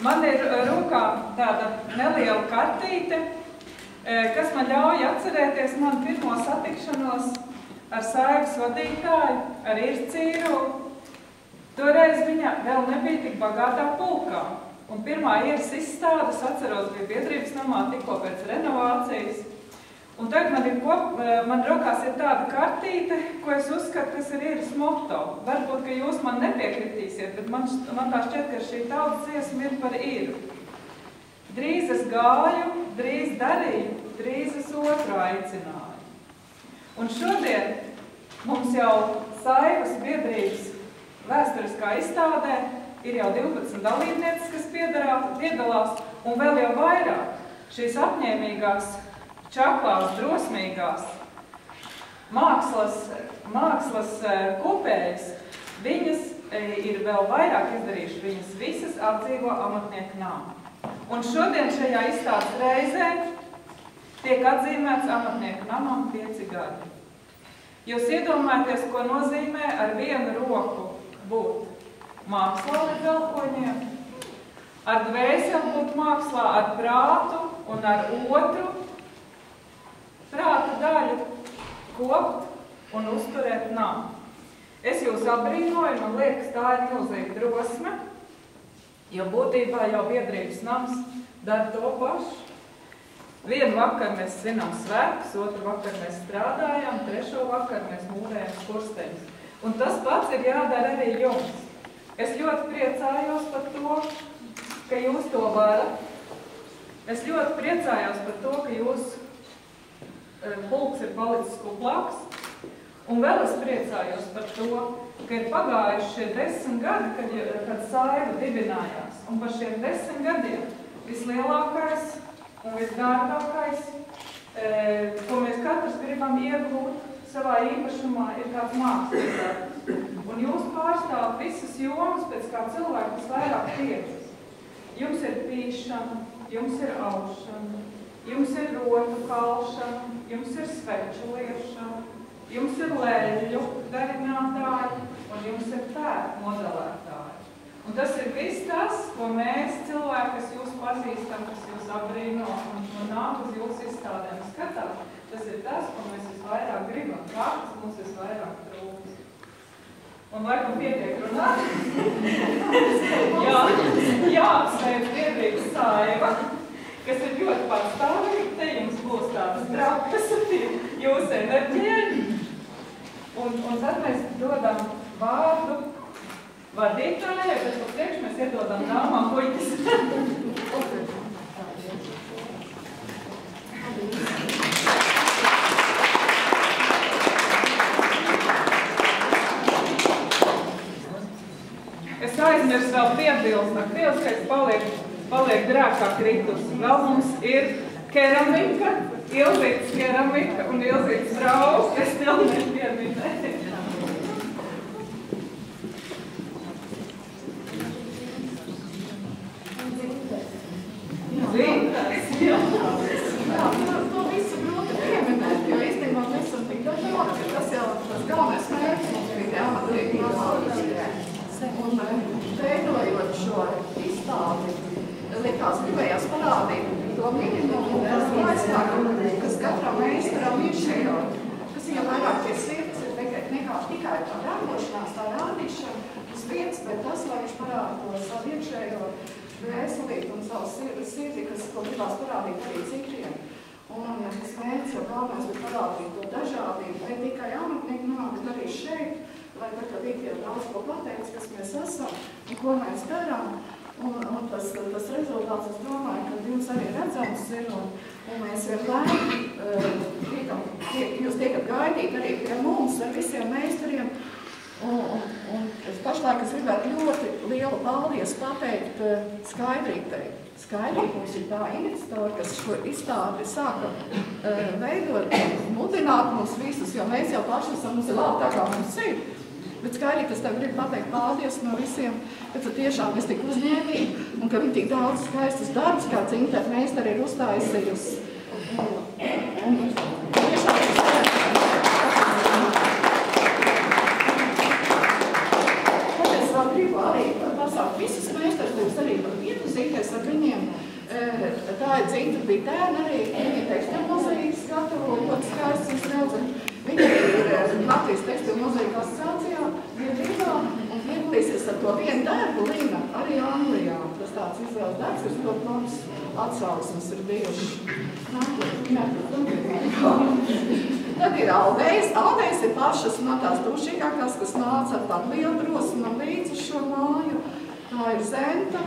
Man ir rokā tāda neliela kartīte, kas man ļauj atcerēties manu pirmo satikšanos ar saimnes vadītāju, ar Ircīru. Toreiz viņa vēl nebija tik bagātā pulkā. Un pirmā ieras izstāde, es atceros, bija biedrības namā tikko pēc renovācijas. Un tagad man rokās ir tāda kartīte, ko es uzskatu, kas ir ieras moto. Varbūt, ka jūs man nepiekritīsiet, bet man tā šķiet, ka šī tautas dziesma ir par īru. Drīz es gāju, drīz darīju, drīz es otru aicināju. Un šodien mums jau saimnes biedrības vēsturiskā izstādē ir jau 12 dalībnieces, kas piedalās, un vēl jau vairāk šīs apņēmīgās, čaklās, drosmīgās mākslas kopējas, viņas ir vēl vairāk izdarījuši, viņas visas apdzīvo amatnieku namu. Un šodien šajā izstādes reizē tiek atzīmēts amatnieku namam 5 gadi. Jūs iedomājaties, ko nozīmē ar vienu roku būt mākslā līdz elpoņiem, ar dvēseli būt mākslā, ar prātu un ar otru prāta daļu kopt un uzturēt namu. Es jūs apbrīnoju, man liekas, tā ir milzīga drosme, jo būtībā jau biedrības nams dara to pašu. Vienu vakaru mēs svinam svētkus, otru vakaru mēs strādājam, trešo vakaru mēs mūrējam skursteņus. Un tas pats ir jādara arī jums. Es ļoti priecājos par to, ka jūs to varat. Es ļoti priecājos par to, ka jūs pulks ir palicis kuplāks. Un vēl es priecājos par to, ka ir pagājuši šie 10 gadi, kad saima dibinājās. Un par šiem 10 gadiem vislielākais un visdārgākais, ko mēs katrs gribam iegūt savā īpašumā, ir kāds mākslas darbs. Un jūs pārstāvat visas jomas pēc kā cilvēki, kas vairāk tiecas. Jums ir pīšana, jums ir aušana, jums ir rotu kalšana, jums ir sveču liešana, jums ir lēļu darinātāji un jums ir tērpu modelētāji. Un tas ir viss tas, ko mēs cilvēki, kas jūs pazīstam, kas jūs apbrīno un nāk uz jūsu izstādēm skatāt, tas ir tas, ko mēs visvairāk gribam, kāds mums visvairāk trūks. Un laikam pietiek runāt. Jāapsveic biedrības saima, kas ir ļoti patstāvīgi, te jums būs tādas drakas, jūs enerģieļi. Un tad mēs dodam vārdu vadītājai, bet pa priekš mēs iedodam dāmām puikas. Es aizmirsu vēl piebilst, ka krievskais paliek drēkā kritus. Vēl mums ir keramika, Ilzītes keramika un Ilzītes brauks, es vēl nepieminēju. Zintars, jā. Jā, to visu grūti pieminēt, jo īstenībā mēs esam tik dažādi, ka tas jau tas galvenais mērķis mums bija tie amatnieki iemācīt. Un veidojot šo izstādi, likās gribējās parādīt to minimumu, kas katram meistaram ir šajā, kas jau vairāk pie sirds ir nekā tikai tā darbošanās, tā rādīšana uz vietas, bet tas, lai viņš parāda to savu iekšējo dvēselīti un savu sirdi, ko gribās parādīt arī citiem. Un tas mērķis jau galvenais bija parādīt to dažādību, ne tikai amatnieku namā, bet arī šeit, lai tā kā Vīti jau daudz ko pateicis, kas mēs esam un ko mēs darām. Un tas rezultāts, es domāju, ka jums arī redzams ir, un mēs vienmēr jūs tiekat gaidīt arī pie mums ar visiem meistariem. Un pašlaik es gribētu ļoti lielu paldies pateikt Skaidrītei. Skaidrība mums ir tā iniciatora, kas šo izstādi sāka veidot, mudināt mums visus, jo mēs jau paši esam uzlāti tā kā mums ir. Bet Skaidrīt, es tev gribu pateikt paldies no visiem, ka tu tiešām esi tik uzņēmīgi un ka viņi tik daudz skaistus darbus, kā Dzintara meistara ir uztaisījusi. Un tiešām es tad es vēl gribu arī pasākt visus meistarus, arī par vienu Zintaru tā ir Dzinta Bitēna arī, viņa tekstilu mozaīkas gatavo, ļoti skaists, es redzu. Viņa ir Latvijas tekstilu mozaīkas asociācijā, biedrībā, un piedalīsies ar to vienu darbu Līna arī Anglijā. Tas tāds izvēles darbs, kas ļoti labs atsauksmes ir bijuši. Tad ir Aldējs. Aldējs ir pašas no tās dušīgākās, kas nāca ar tādu lielu drosmu un līdz uz šo māju. Tā ir Zenta.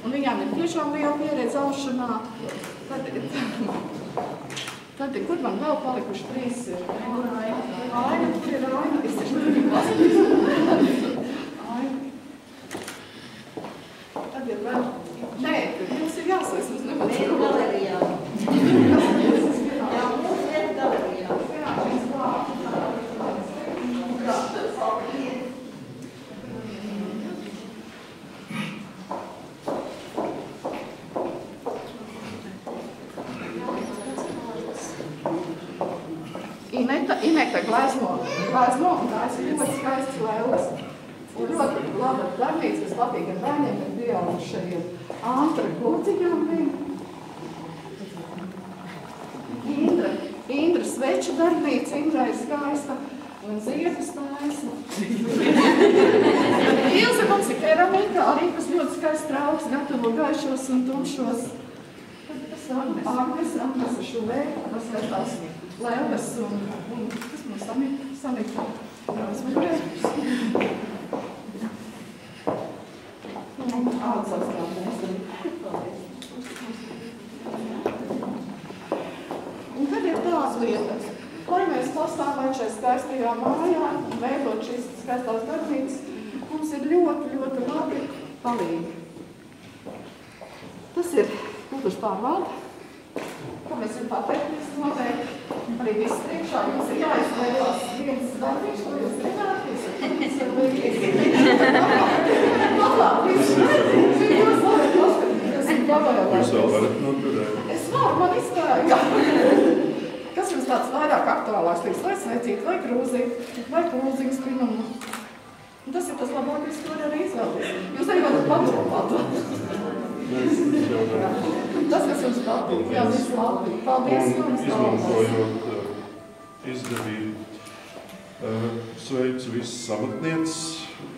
Un viņām ir tiešām liela pieredze aušanā. Tad ir, kur man vēl palikuši 3 ir? Aina, kur ir Aina? Es taču nebiju pasakīs. Aina. Tad ir vēl... Nē, jums ir jāsaka, mums nebūs. Mēs galerijā. Jā, mums ir galerijā. Jā, šis klāt. Ineta glezno, un tās ir ļoti skaists lēles. Un ļoti laba darbnīca, kas patīk ar bērniem, kad pieaugušajiem. Antra Kurciņām bija. Indra sveču darbnīca, Indra ir skaista. Un ziedus taisa. Ilze mums ir keramika, arī kas ļoti skaists trauks, gatavo gaišos un tumšos. Tas Agnes ar šo vēju, kas ir tās lēles un kas mums samita. Un tad ir tās lietas. Lai mēs pastāvētu šajā skaistajā mājā un veidot šīs skaistās darbnīcas, mums ir ļoti, ļoti labi palīgi. Tas ir kultūras pārvalde, ko mēs varam pateikt, mēs noteikti arī viss priekšā. Jums ir jāizvēlās viens darbīgs, ko jūs gribēties. Jūs varat beigties. Jūs vēl varat noturēt? Es varu, man izvēlēt. Kas jums tāds vairāk aktuālāks liekas, vai sveicīt, vai krūzīt, vai krūziņas pinumu? Tas ir tas labākais, ko arī izvēlēt. Jūs arī varat padomāt. Tas, kas jums patīk, jā, viss labi. Paldies jums. Izmantojot izdevību, sveicu visas amatnieces,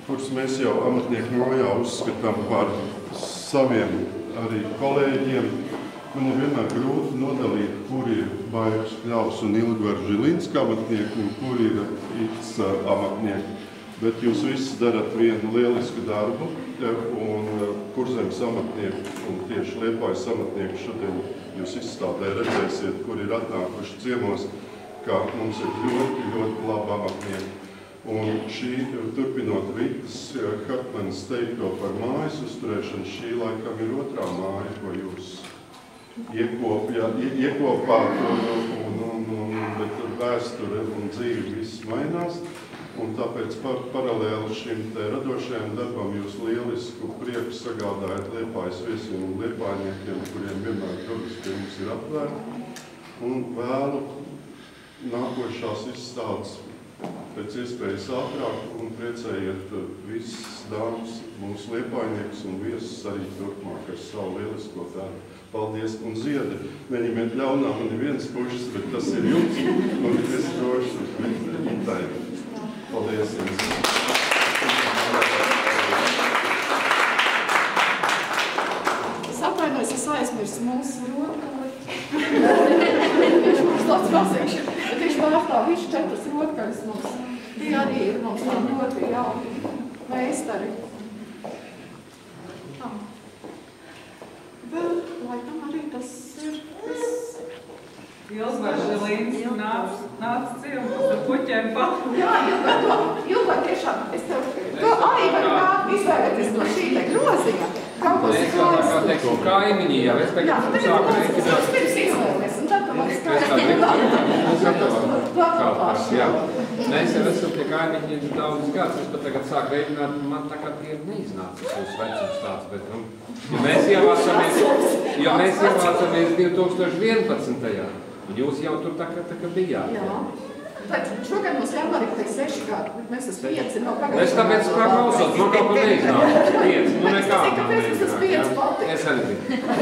kuras mēs jau amatnieku mājā uzskatām par saviem arī kolēģiem. Man ir vienmēr grūti nodalīt, kur ir Bairis Kļavs un Ilgvar Žilinska amatnieki un kur ir its amatnieki. Bet jūs visi darat vienu lielisku darbu, un Kurzemes amatnieki un tieši Liepājas amatnieki šodien jūs izstādē redzēsiet, kur ir atnākuši ciemos, ka mums ir ļoti, ļoti labi amatnieki. Un šī, turpinot Vitas Hartmanas teikto par mājas uzturēšanu, šī laikam ir otrā māja, ko jūs iekopāt, bet vēsture un dzīve viss mainās. Un tāpēc paralēli šim te radošajam darbam jūs lielisku prieku sagādājat Liepājas viesiem un liepājniekiem, kuriem vienmēr durvis pie mums ir atvērti. Un vēlu nākošās izstādes pēc iespējas ātrāk un priecējiet visas dāmas, mūsu liepājniekus un viesus arī turpmāk ar savu lielisko darbu. Paldies, un ziedi, neņemiet ļaunā, man ir viens pušas, bet tas ir jums, un es droši, bet tā ir. Paldies jums. Es atvainojos, es aizmirsu mūsu rotkaļi. Viņš mums tāds mazīši, bet viņš vārtā, viņš 4 rotkaļas mums. Tie arī ir mums ļoti jauki meistari. Vēl, laikam arī tas ir viss. Ilgvar Žilīns nāca ciemos ar puķiem pat. Jā, Ilgvar tiešām, es tev, to arī var izvēlēties no šī te groziņa. Kaut ko es vēl tā kā teiktu kaimiņī, jā, es tagad sāku reiķināt. Jā, pirms izvēlēties, un tad tu man Es jau esmu pie kaimiņiem daudz gadus, es pat tagad sāku reiķināt, man tā kā tie neiznāca savus vecums tāds, bet, jo mēs ievācamies 2011. Un jūs jau tur tā kā bijāt. Jā. Tad šogad mums janvārī pēc 6 gadu, bet mēs esam 5 no pagājušā. Es tāpēc kā klausot, man kaut ko neiznāk. 5, nu nekā. Kāpēc es esmu 5 pati? Es arī biju.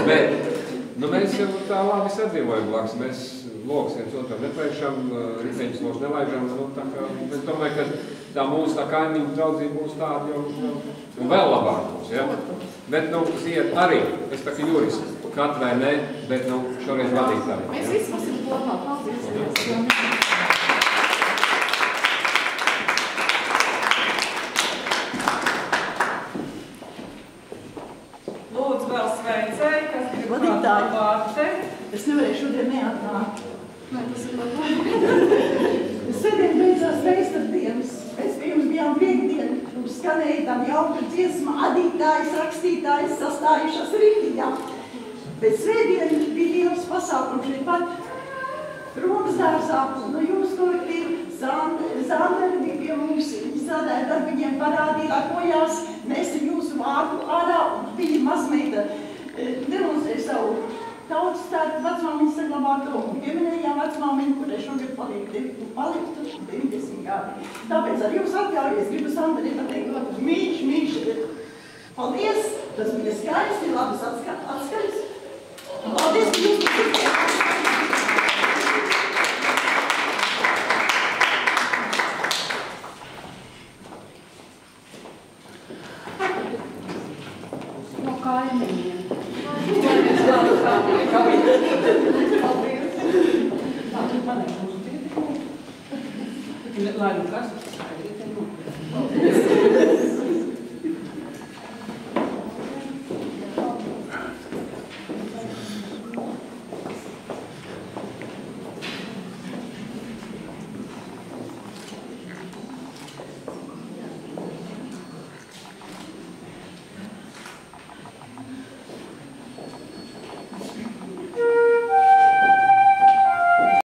Bet, nu mēs jau tā labi sadzīvojam blakus. Mēs loks viens otram nepēršam, riteņus loks nelaižam. Nu, tā kā, es domāju, ka tā mūsu tā kaimiņu draudzība būs tāda jau vēl labāk būs, ja? Bet, nu, ziet arī, es tā kā jurists, kat vai ne, bet, nu, šoreiz vadītāji. Mēs visi esam kopā, paldies. Lūdzu vēl sveicēji, kas grib Vadītāji. vārte. Es nevarēju šodien neatnākt. Nē, tas ir labi. Svētdien beidzās reiztardienas. Mēs pirms bijām piekdienu, mums skanēja tāda jauka dziesma, adītājs, rakstītājs sastājušas rindiņā. Bet svētdien bija liels pasākums šeit pat Romas dārzā, no jūsu kolektīva. Zanderi bija pie mums, viņi strādāja darbiņiem, parādīja, lakojās, mēs ar jūsu vārdu ārā, un viņa mazmeita demonstrēja savu tautas tādu vecmāmiņu saglabāto, un pieminējām vecmāmiņu, kurai šogad paliek 90 gadi. Tāpēc ar jums atļaujies, gribu Sanderi pateikt, mīļš, paldies, tas bija skaisti, labas atskaļas. Paldies, ka jūs No kaimiņiem. Lai nu kas.